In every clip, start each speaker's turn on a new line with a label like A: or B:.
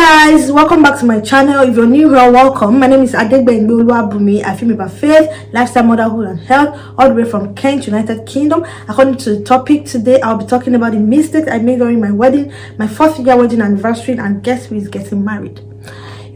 A: Guys, welcome back to my channel. If you're new here, welcome. My name is Adegbenbe Oluwabumi. I film about faith, lifestyle, motherhood and health, all the way from Kent, United Kingdom. According to the topic today, I'll be talking about the mistakes I made during my wedding, my 4th year wedding anniversary, and guess who is getting married.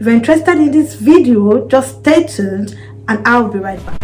A: If you're interested in this video, just stay tuned and I'll be right back.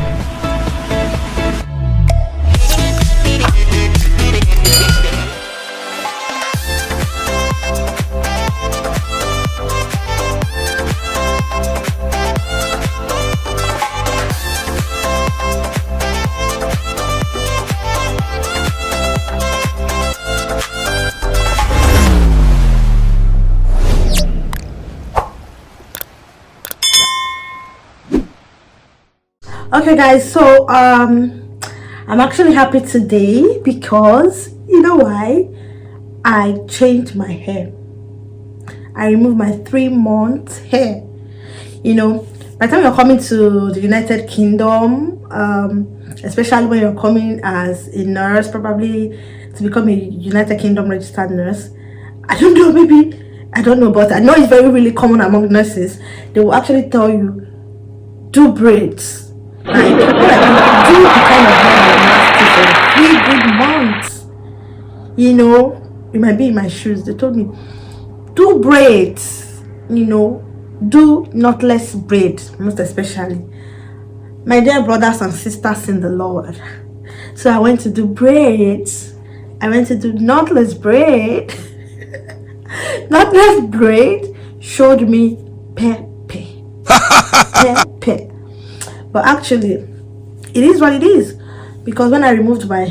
A: Okay guys, so I'm actually happy today because you know why? I changed my hair. I removed my 3-month hair. You know, by the time you're coming to the United Kingdom, especially when you're coming as a nurse, probably to become a United Kingdom registered nurse, I don't know, maybe I don't know, but I know it's really common among nurses. They will actually tell you, do braids. Like, do the kind of hair you last for 3 good months. You know, it might be in my shoes. They told me, do braids. You know, do knotless braids, most especially. My dear brothers and sisters in the Lord. So I went to do braids. I went to do knotless braid. Knotless braid showed me pepe. Pepe. But actually, it is what it is, because when I removed my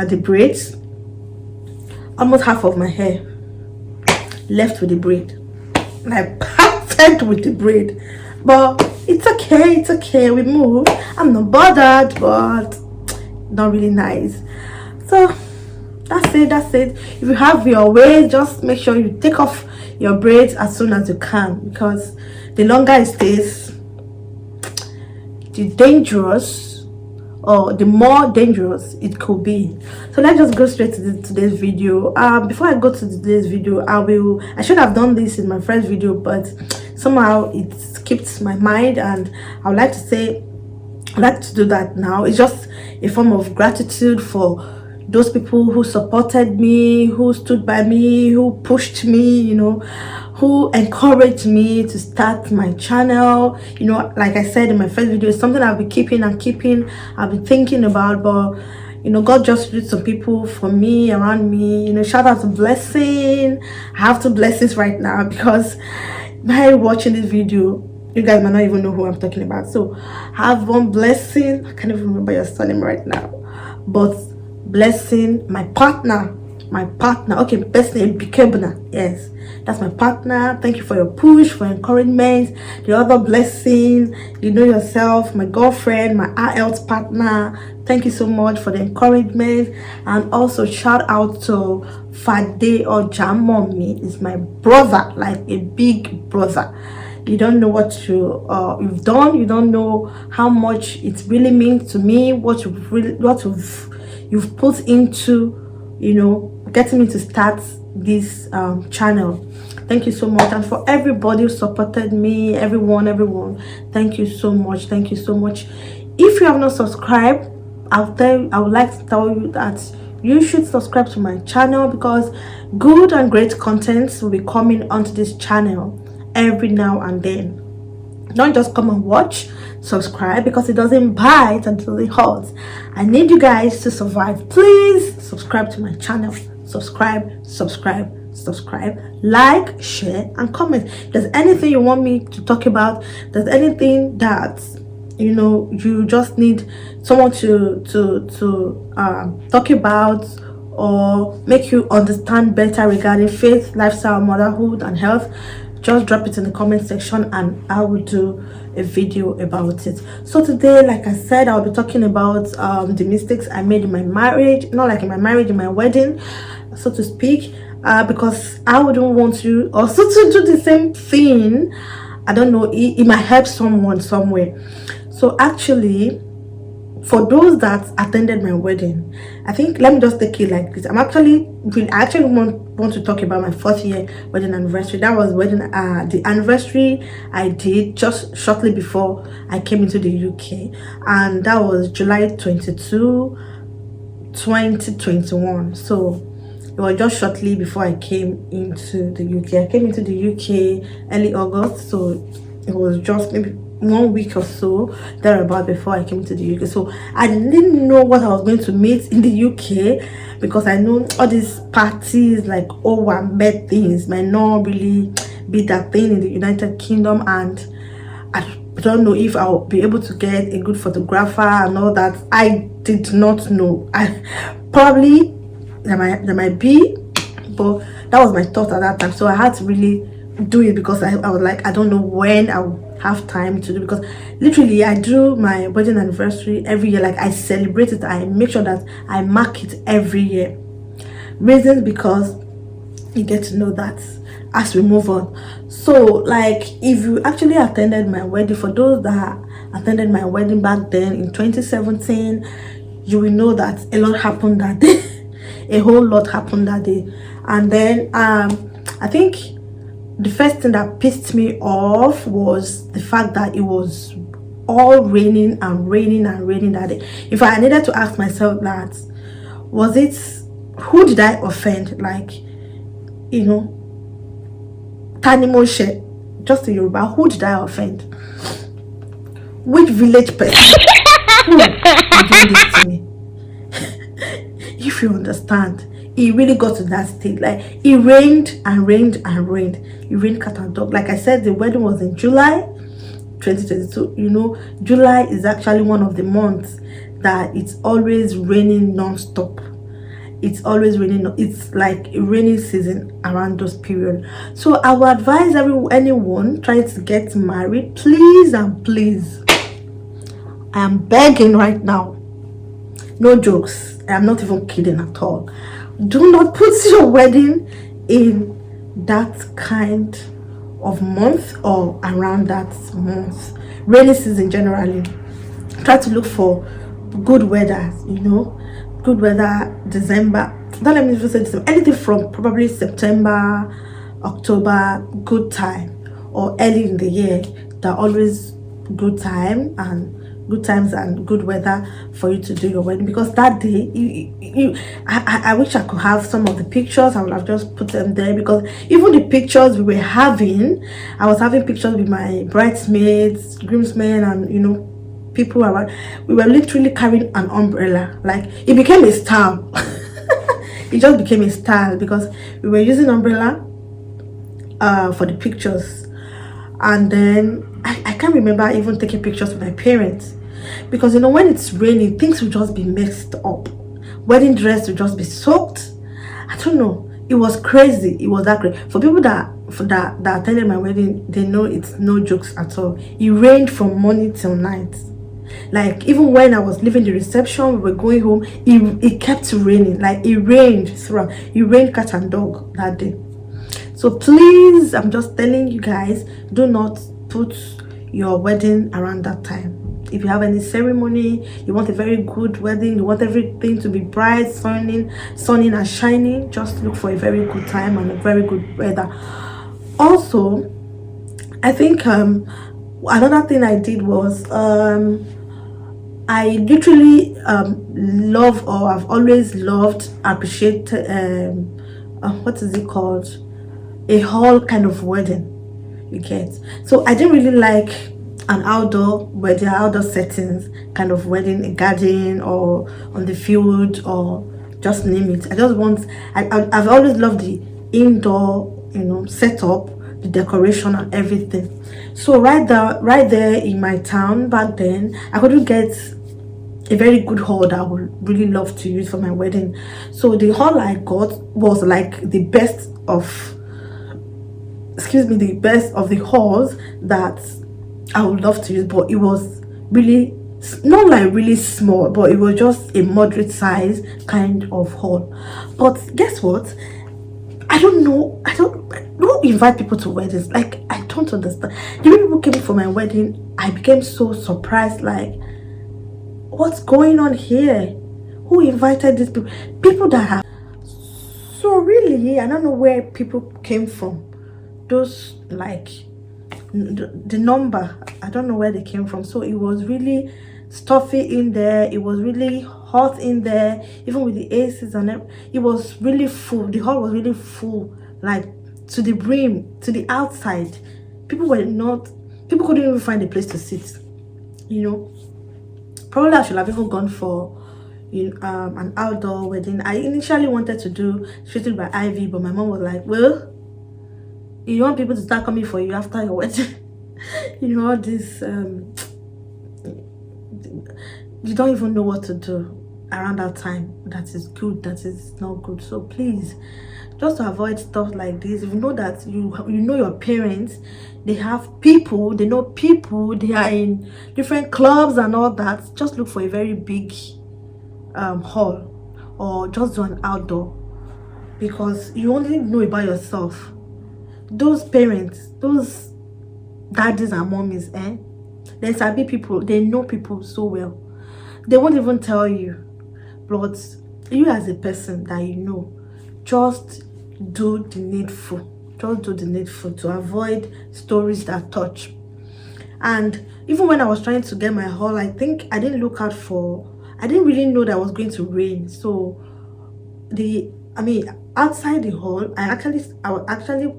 A: the braids, almost half of my hair left with the braid. And I parted with the braid, but it's okay, we move. I'm not bothered, but not really nice. So that's it. If you have your way, just make sure you take off your braids as soon as you can, because the longer it stays, the dangerous, or the more dangerous it could be. So let's just go straight to today's video. Before I go to today's video, I should have done this in my first video, but somehow it skipped my mind, and I would like to do that now. It's just a form of gratitude for those people who supported me, who stood by me, who pushed me, you know, who encouraged me to start my channel. You know, like I said in my first video, it's something I'll be keeping, I've been thinking about, but you know, God just used some people for me, around me. You know, shout out to Blessing. I have 2 blessings right now, because by watching this video, you guys might not even know who I'm talking about. So I have one Blessing, I can't even remember your surname right now, but Blessing, my partner, okay, best name Bikebna, yes, that's my partner. Thank you for your push, for encouragement. The other Blessing, you know yourself, my girlfriend, my health partner, thank you so much for the encouragement. And also shout out to Fade or Jamomi, is my brother, like a big brother. You don't know what you've done. You don't know how much it really means to me, what you've put into, you know, getting me to start this channel. Thank you so much. And for everybody who supported me, everyone, thank you so much. If you have not subscribed, I would like to tell you that you should subscribe to my channel, because good and great content will be coming onto this channel every now and then. Don't just come and watch, subscribe, because it doesn't bite until it hurts. I need you guys to survive. Please subscribe to my channel. Subscribe, like, share and comment. If there's anything you want me to talk about, there's anything that you know you just need someone to talk about, or make you understand better regarding faith, lifestyle, motherhood and health, just drop it in the comment section and I will do a video about it. So today, like I said, I'll be talking about the mistakes I made in my marriage, not like in my marriage, in my wedding, so to speak, because I wouldn't want you also to do the same thing. I don't know, it might help someone somewhere. So actually, for those that attended my wedding, I think, let me just take it like this. I actually want to talk about my 4th year wedding anniversary. That was the anniversary I did just shortly before I came into the UK, and that was July 22, 2021. So it was just shortly before I came into the UK. I came into the UK early August, so it was just maybe 1 week or so thereabout before I came to the UK. So I didn't know what I was going to meet in the UK, because I know all these parties like I met things might not really be that thing in the United Kingdom, and I don't know if I'll be able to get a good photographer and all that. I did not know. I probably there might be, but that was my thought at that time. So I had to really do it, because I was like, I don't know when I'll have time to do, because literally I do my wedding anniversary every year. Like, I celebrate it, I make sure that I mark it every year. Reasons, because you get to know that as we move on. So like, if you actually attended my wedding, for those that attended my wedding back then in 2017, you will know that a lot happened that day. A whole lot happened that day. And then I think the first thing that pissed me off was the fact that it was all raining and raining and raining that day. If I needed to ask myself that, was it, who did I offend? Like, you know, Tanimoshe, just in Yoruba, who did I offend? Which village person who did this to me? If you understand, it really got to that state. Like, it rained and rained and rained. It rained cat and dog. Like I said, the wedding was in July 2022. You know, July is actually one of the months that it's always raining non-stop. It's always raining. It's like a rainy season around those periods. So I would advise anyone trying to get married, please and please, I am begging right now, no jokes, I'm not even kidding at all, do not put your wedding in that kind of month or around that month. Rainy season generally, try to look for good weather, you know, good weather. December, don't let me just say December, anything from probably September, October, good time, or early in the year, they're always good time and good times and good weather for you to do your wedding. Because that day, I wish I could have some of the pictures. I would have just put them there, because even the pictures we were having, I was having pictures with my bridesmaids, groomsmen, and you know, people around. We were literally carrying an umbrella. Like, it became a style. It just became a style, because we were using umbrella for the pictures. And then I can't remember even taking pictures with my parents, because you know, when it's raining, things will just be messed up. Wedding dress will just be soaked. I don't know, it was crazy. It was that crazy. For people that attended my wedding, they know it's no jokes at all. It rained from morning till night. Like, even when I was leaving the reception, we were going home, it kept raining. Like, it rained throughout. It rained cat and dog that day. So please, I'm just telling you guys, do not put your wedding around that time. If you have any ceremony, you want a very good wedding, you want everything to be bright, sunny and shining, just look for a very good time and a very good weather. Also, I think another thing I did was I literally love, or I've always loved, appreciate what is it called, a hall kind of wedding, you get. So I didn't really like an outdoor wedding, outdoor settings kind of wedding, a garden or on the field or just name it. I just want, I've always loved the indoor, you know, setup, the decoration and everything. So right there in my town back then, I couldn't get a very good hall that I would really love to use for my wedding. So the hall I got was like the best of, the best of the halls that I would love to use, but it was really not like really small, but it was just a moderate size kind of hall. But guess what, I don't invite people to weddings. Like, I don't understand. The way people came for my wedding, I became so surprised. Like, what's going on here? Who invited these people? People that have. So really, I don't know where people came from. Those like the number, I don't know where they came from. So it was really stuffy in there. It was really hot in there, even with the aces and it was really full. The hall was really full, like to the brim, to the outside. People were not, people couldn't even find a place to sit, you know. Probably I should have even gone for an outdoor wedding. I initially wanted to do Treated by Ivy, but my mom was like, well, you want people to start coming for you after your wedding. You know, all this you don't even know what to do around that time. That is good, that is not good. So please, just to avoid stuff like this, if you know that you know your parents, they have people, they know people, they are in different clubs and all that, just look for a very big hall, or just do an outdoor, because you only know about yourself. Those parents, those daddies and mommies, they sabi people, they know people so well, they won't even tell you. But you as a person that you know, just do the needful, just do the needful to avoid stories that touch. And even when I was trying to get my hall, I think I didn't look out for, I didn't really know that it was going to rain. So outside the hall, I was actually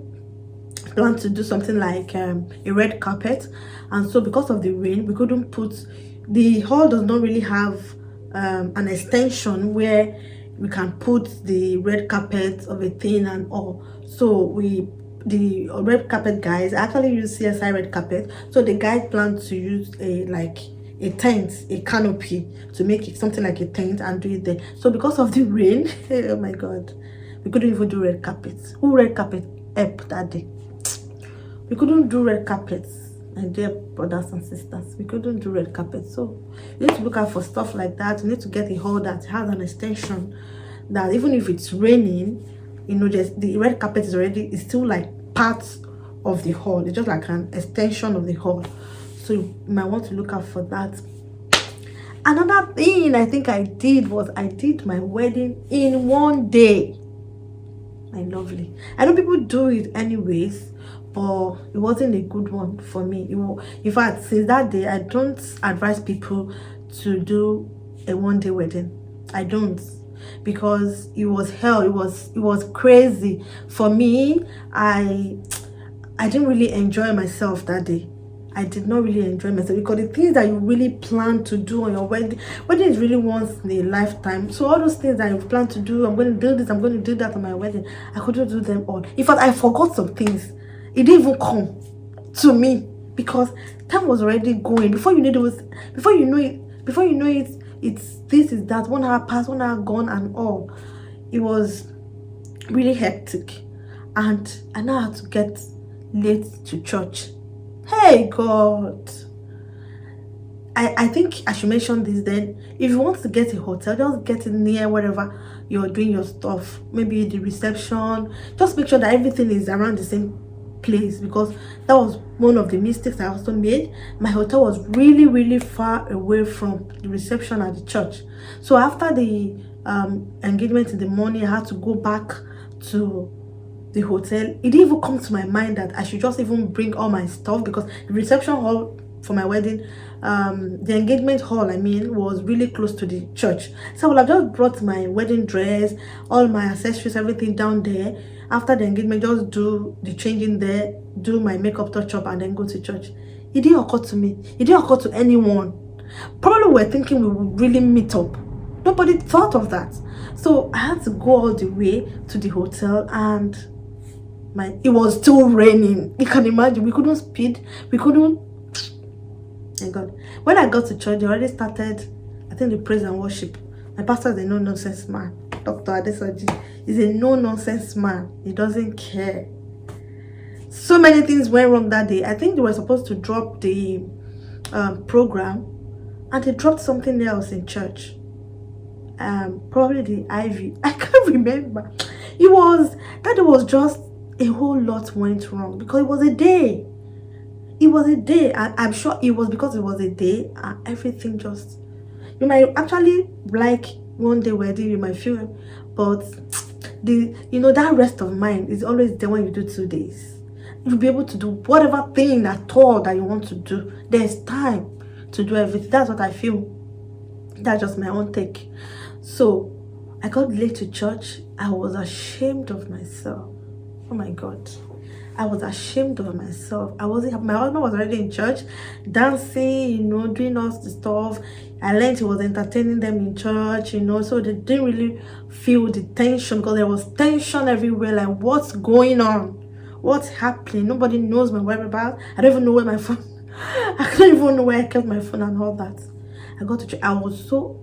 A: planned to do something like a red carpet, and so because of the rain, we couldn't put, the hall does not really have an extension where we can put the red carpet of a thing and all. So the red carpet guys actually use CSI red carpet. So the guy planned to use a tent, a canopy, to make it something like a tent and do it there. So because of the rain, oh my god, we couldn't even do red carpet. Who red carpet up that day? We couldn't do red carpets, my dear brothers and sisters. We couldn't do red carpets. So you need to look out for stuff like that. You need to get a hall that has an extension, that even if it's raining, you know, just the red carpet is still like part of the hall. It's just like an extension of the hall. So you might want to look out for that. Another thing I think I did was I did my wedding in one day. My lovely. I know people do it anyways, but it wasn't a good one for me. In fact, since that day, I don't advise people to do a one-day wedding. I don't, because it was hell. It was crazy for me. I didn't really enjoy myself that day. I did not really enjoy myself, because the things that you really plan to do on your wedding is really once in a lifetime. So all those things that you plan to do, I'm going to do this, I'm going to do that on my wedding, I couldn't do them all. In fact, I forgot some things. It didn't even come to me, because time was already going. Before you know it, it's this is that, 1 hour passed, 1 hour gone and all. It was really hectic, and I now had to get late to church. Hey god, I think I should mention this then. If you want to get a hotel, just get it near wherever you're doing your stuff, maybe the reception. Just make sure that everything is around the same place, because that was one of the mistakes I also made. My hotel was really far away from the reception at the church. So after the engagement in the morning, I had to go back to the hotel. It didn't even come to my mind that I should just even bring all my stuff, because the reception hall for my wedding, the engagement hall, I mean, was really close to the church. So I would have just brought my wedding dress, all my accessories, everything down there. After the engagement, just do the changing there, do my makeup touch up, and then go to church. It didn't occur to me. It didn't occur to anyone. Probably we're thinking we would really meet up. Nobody thought of that. So I had to go all the way to the hotel, and it was still raining. You can imagine, we couldn't speed, we couldn't. Thank god. When I got to church, they already started, I think, the praise and worship. My pastor is a no-nonsense man. Dr. Adesoji is a no-nonsense man. He doesn't care. So many things went wrong that day. I think they were supposed to drop the program, and they dropped something else in church. Probably the Ivy. I can't remember. That was just a whole lot went wrong, because it was a day. It was a day, and I'm sure it was because it was a day, and everything just, You might actually like one day wedding, you might feel, but that rest of mind is always there when you do 2 days. You'll be able to do whatever thing at all that you want to do. There's time to do everything. That's what I feel. That's just my own take. So I got late to church. I was ashamed of myself. Oh my God. I was ashamed of myself. I wasn't happy. My husband was already in church, dancing, doing all the stuff. I learned he was entertaining them in church, so they didn't really feel the tension, because there was tension everywhere. Like, what's going on? What's happening? Nobody knows my whereabouts. I don't even know where my phone. I don't even know where I kept my phone and all that. I got to church. I was so,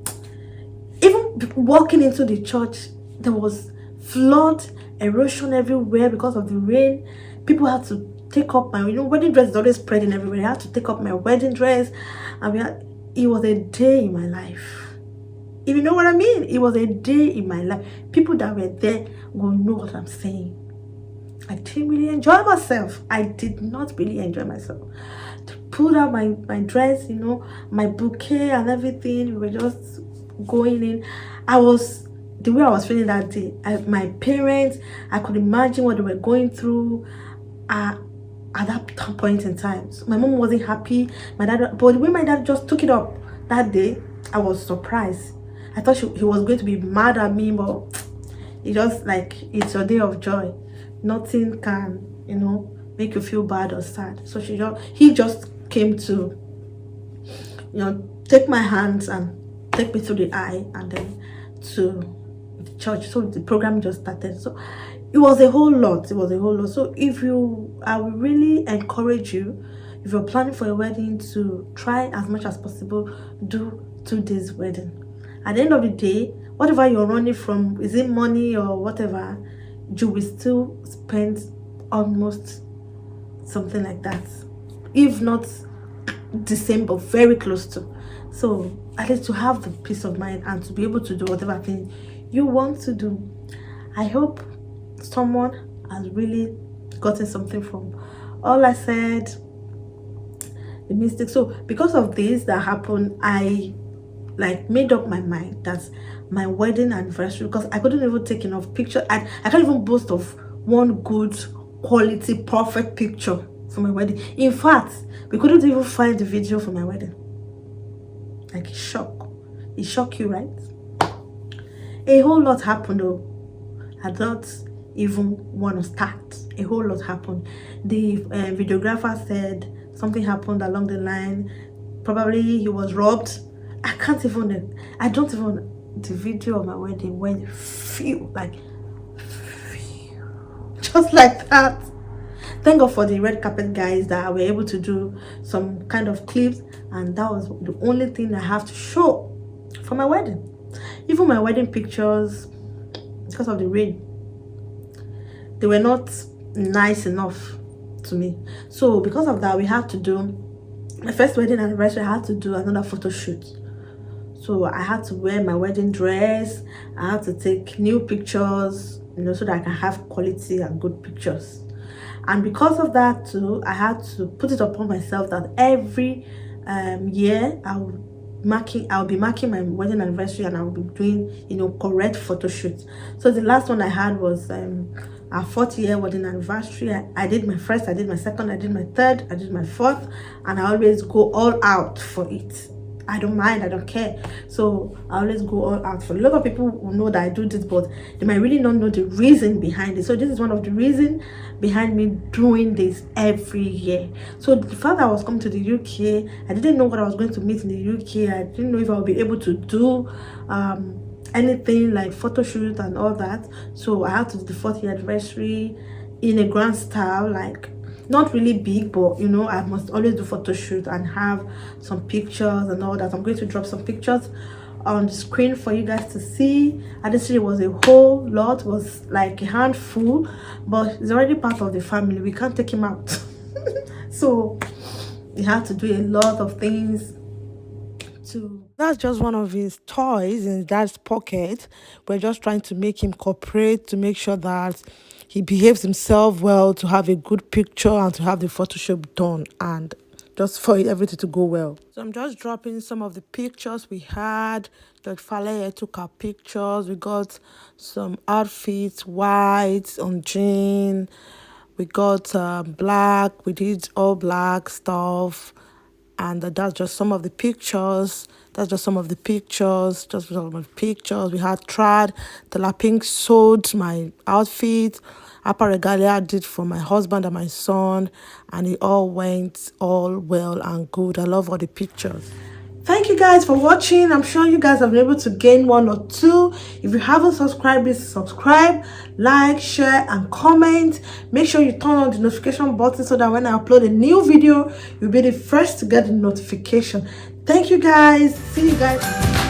A: even walking into the church, there was flood, erosion everywhere because of the rain. People had to take up my, wedding dress is always spreading everywhere. I had to take up my wedding dress, and it was a day in my life. If you know what I mean, it was a day in my life. People that were there will know what I'm saying. I didn't really enjoy myself. I did not really enjoy myself. To pull out my dress, my bouquet and everything, we were just going in. The way I was feeling that day, my parents, I could imagine what they were going through at that point in time. So my mom wasn't happy, my dad, but the way my dad just took it up that day, I was surprised. I thought he was going to be mad at me, but it's just like, it's your day of joy. Nothing can, make you feel bad or sad. So he just came to, take my hands and take me through the aisle and then to the church. So the program just started. So it was a whole lot. So I would really encourage you, if you're planning for a wedding, to try as much as possible, do 2 days wedding. At the end of the day, whatever you're running from, is it money or whatever, you will still spend almost something like that, if not the same, but very close to. So at least to have the peace of mind and to be able to do whatever thing you want to do. I hope someone has really gotten something from all I said, the mistake. So because of this that happened, I made up my mind that my wedding anniversary, because I couldn't even take enough pictures. I can't even boast of one good quality perfect picture for my wedding. In fact, we couldn't even find the video for my wedding. Like, shock. It shocked you, right? A whole lot happened though. I don't even want to start. A whole lot happened. The videographer said something happened along the line. Probably he was robbed. The video of my wedding went just like that. Thank God for the red carpet guys that were able to do some kind of clips, and that was the only thing I have to show for my wedding. Even my wedding pictures, because of the rain, they were not nice enough to me. So because of that, we had to do my first wedding anniversary. I had to do another photo shoot. So I had to wear my wedding dress. I had to take new pictures, so that I can have quality and good pictures. And because of that too, I had to put it upon myself that every year I'll be marking my wedding anniversary, and I'll be doing correct photo shoots. So the last one I had was our 4th-year wedding anniversary. I did my first, I did my second, I did my third, I did my fourth, and I always go all out for it. I don't mind, I don't care. So I always go all out for it. A lot of people will know that I do this, but they might really not know the reason behind it. So this is one of the reasons behind me doing this every year. So the fact that I was coming to the UK, I didn't know what I was going to meet in the UK. I didn't know if I would be able to do anything like photo shoot and all that. So I had to do the 4th-year anniversary in a grand style, like not really big, but I must always do photo shoot and have some pictures and all that. I'm going to drop some pictures on the screen for you guys to see. I just said it was a whole lot, was like a handful, but it's already part of the family. We can't take him out. So we had to do a lot of things to. That's just one of his toys in his dad's pocket. We're just trying to make him cooperate, to make sure that he behaves himself well, to have a good picture and to have the photo shoot done. And just for everything to go well. So I'm just dropping some of the pictures we had. Dr. Faleye took our pictures. We got some outfits, white on jean. We got black. We did all black stuff. And that's just some of the pictures. Just some of the pictures. We had Trad. Tela Pink sewed my outfit. Upper regalia I did for my husband and my son. And it all went all well and good. I love all the pictures. Thank you guys for watching. I'm sure you guys have been able to gain 1 or 2. If you haven't subscribed, please subscribe, like, share, and comment. Make sure you turn on the notification button so that when I upload a new video, you'll be the first to get the notification. Thank you guys. See you guys.